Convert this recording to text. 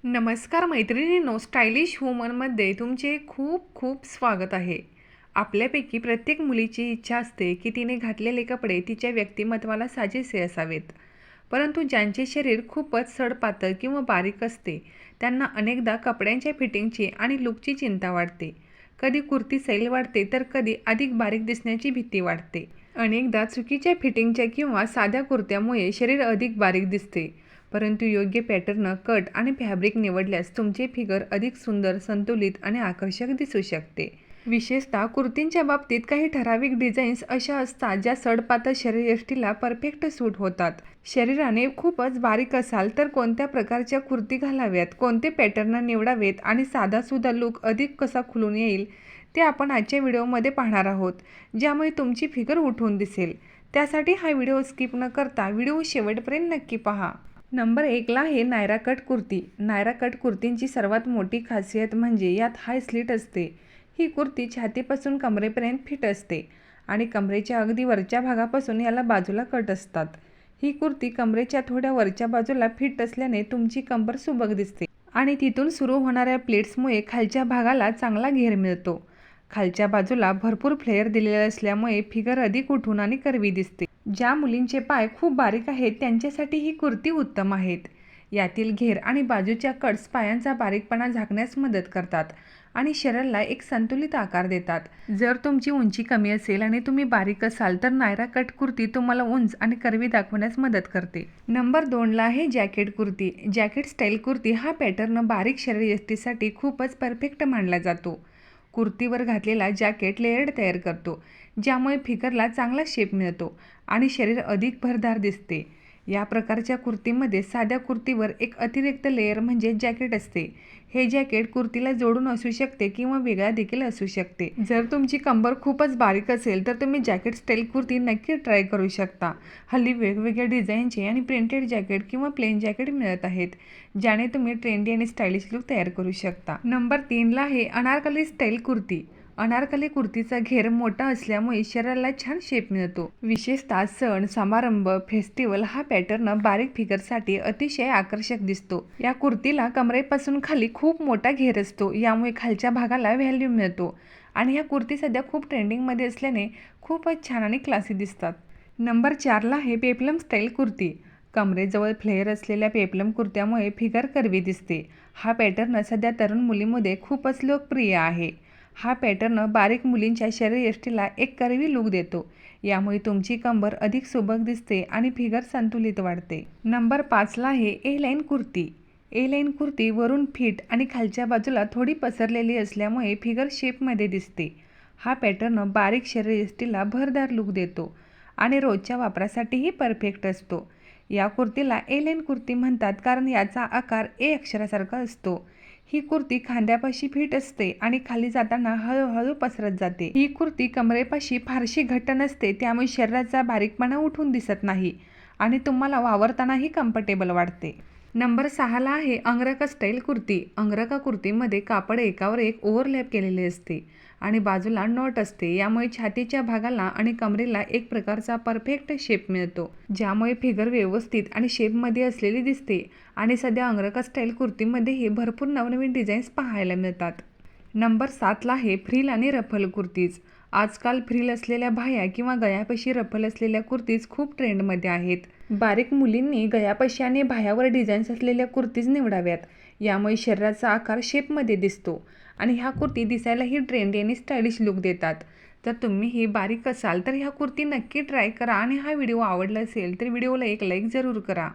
नमस्कार मैत्रिणींनो, स्टायलिश वुमनमध्ये तुमचे खूप खूप स्वागत आहे. आपल्यापैकी प्रत्येक मुलीची इच्छा असते की तिने घातलेले कपडे तिच्या व्यक्तिमत्वाला साजेसे असावेत. परंतु ज्यांचे शरीर खूपच सडपातळ किंवा बारीक असते त्यांना अनेकदा कपड्यांच्या फिटिंगची आणि लुकची चिंता वाटते. कधी कुर्ती सैल वाटते तर कधी अधिक बारीक दिसण्याची भीती वाटते. अनेकदा चुकीच्या फिटिंगच्या किंवा साध्या कुर्त्यामुळे शरीर अधिक बारीक दिसते. परंतु योग्य पॅटर्न, कट आणि फॅब्रिक निवडल्यास तुमचे फिगर अधिक सुंदर, संतुलित आणि आकर्षक दिसू शकते. विशेषतः कुर्तींच्या बाबतीत काही ठराविक डिझाईन्स अशा असतात ज्या सडपातळ शरीरयष्टीला परफेक्ट सूट होतात. शरीराने खूपच बारीक असाल तर कोणत्या प्रकारच्या कुर्ती घालाव्यात, कोणते पॅटर्न निवडावेत आणि साधासुद्धा लूक अधिक कसा खुलून येईल ते आपण आजच्या व्हिडिओमध्ये पाहणार आहोत, ज्यामुळे तुमची फिगर उठून दिसेल. त्यासाठी हा व्हिडिओ स्किप न करता व्हिडिओ शेवटपर्यंत नक्की पहा. नंबर 1ला आहे नायरा कट कुर्ती. नायरा कट कुर्तींची सर्वात मोठी खासियत म्हणजे यात हाय स्लीट असते. ही कुर्ती छातीपासून कमरेपर्यंत फिट असते आणि कमरेच्या अगदी वरच्या भागापासून याला बाजूला कट असतात. ही कुर्ती कमरेच्या थोड्या वरच्या बाजूला फिट असल्याने तुमची कंबर सुबक दिसते आणि तिथून सुरू होणाऱ्या प्लेट्समुळे खालच्या भागाला चांगला घेर मिळतो. खालच्या बाजूला भरपूर फ्लेअर दिलेले असल्यामुळे फिगर अधिक उठून आणि कर्वी दिसते. ज्या मुलींचे पाय खूप बारीक आहेत त्यांच्यासाठी ही कुर्ती उत्तम आहेत. यातील घेर आणि बाजूच्या कट्स पायांचा बारीकपणा झाकण्यास मदत करतात आणि शरीराला एक संतुलित आकार देतात. जर तुमची उंची कमी असेल आणि तुम्ही बारीक असाल तर नायरा कट कुर्ती तुम्हाला उंच आणि कर्वी दाखवण्यास मदत करते. नंबर 2ला आहे jacket kurti. Jacket style kurti हा पॅटर्न बारीक शरीरयष्टीसाठी खूपच परफेक्ट मानला जातो. कुर्तीवर घातलेला जॅकेट लेयर्ड तयार करतो, ज्यामुळे फिगरला चांगला शेप मिळतो आणि शरीर अधिक भरदार दिसते. या प्रकारच्या कुर्तीमध्ये साध्या कुर्तीवर एक अतिरिक्त लेयर म्हणजे जॅकेट असते. हे जॅकेट कुर्तीला जोडून असू शकते किंवा वेगळा देखील असू शकते. जर तुमची कंबर खूपच बारीक असेल तर तुम्ही जॅकेट स्टाईल कुर्ती नक्की ट्राय करू शकता. हल्ली वेगवेगळ्या डिझाईनचे आणि प्रिंटेड जॅकेट किंवा प्लेन जॅकेट मिळत आहेत, ज्याने तुम्ही ट्रेंडी आणि स्टायलिश लुक तयार करू शकता. नंबर 3ला आहे अनारकली स्टाईल कुर्ती. अनारकली कुर्तीचा घेर मोठा असल्यामुळे शरीराला छान शेप मिळतो. विशेषतः सण समारंभ, फेस्टिवल हा पॅटर्न बारीक फिगरसाठी अतिशय आकर्षक दिसतो. या कुर्तीला कमरेपासून खाली खूप मोठा घेर असतो, यामुळे खालच्या भागाला व्हॅल्यू मिळतो आणि ह्या कुर्ती सध्या खूप ट्रेंडिंगमध्ये असल्याने खूपच छान आणि क्लासी दिसतात. नंबर 4ला आहे पेप्लम स्टाईल कुर्ती. कमरेजवळ फ्लेअर असलेल्या पेप्लम कुर्त्यामुळे फिगर कर्वी दिसते. हा पॅटर्न सध्या तरुण मुलींमध्ये खूपच लोकप्रिय आहे. हा पॅटर्न बारीक मुलींच्या शरीरयष्टीला एक कर्वी लुक देतो, यामुळे तुमची कंबर अधिक सुबक दिसते आणि फिगर संतुलित वाढते. नंबर 5ला आहे ए लाईन कुर्ती. ए लाईन कुर्ती वरून फिट आणि खालच्या बाजूला थोडी पसरलेली असल्यामुळे फिगर शेपमध्ये दिसते. हा पॅटर्न बारीक शरीरयष्टीला भरदार लुक देतो आणि रोजच्या वापरासाठीही परफेक्ट असतो. या कुर्तीला ए लाईन कुर्ती म्हणतात कारण याचा आकार ए अक्षरासारखा असतो. ही कुर्ती खांद्यापाशी फिट असते आणि खाली जाताना हळूहळू पसरत जाते. ही कुर्ती कमरेपाशी फारशी घट्ट नसते, त्यामुळे शरीराचा बारीकपणा उठून दिसत नाही आणि तुम्हाला वावरतानाही कम्फर्टेबल वाटते. नंबर 6ला आहे अंगरखा स्टाईल कुर्ती. अंगरखा कुर्तीमध्ये कापड एकावर एक ओव्हरलॅप केलेले असते आणि बाजूला नॉट असते, यामुळे छातीच्या भागाला आणि कमरेला एक प्रकारचा परफेक्ट शेप मिळतो, ज्यामुळे फिगर व्यवस्थित आणि शेपमध्ये असलेली दिसते. आणि सध्या अंगरखा स्टाईल कुर्तीमध्येही भरपूर नवनवीन डिझाईन्स पाहायला मिळतात. नंबर 7ला आहे फ्रिल आणि रफल कुर्तीज. आजकाल फ्रिल असलेल्या बाह्या किंवा गळ्यापाशी रफल असलेल्या कुर्तीज खूप ट्रेंडमध्ये आहेत. बारीक मुलींनी गळ्यापाशी आणि बाह्यावर डिझाईन्स असलेल्या कुर्तीज निवडाव्यात, यामुळे शरीराचा आकार शेपमध्ये दिसतो आणि ह्या कुर्ती दिसायलाही ट्रेंडी आणि स्टायलिश लुक देतात. जर तुम्हीही बारीक असाल तर ह्या कुर्ती नक्की ट्राय करा आणि हा व्हिडिओ आवडला असेल तर व्हिडिओला एक लाईक जरूर करा.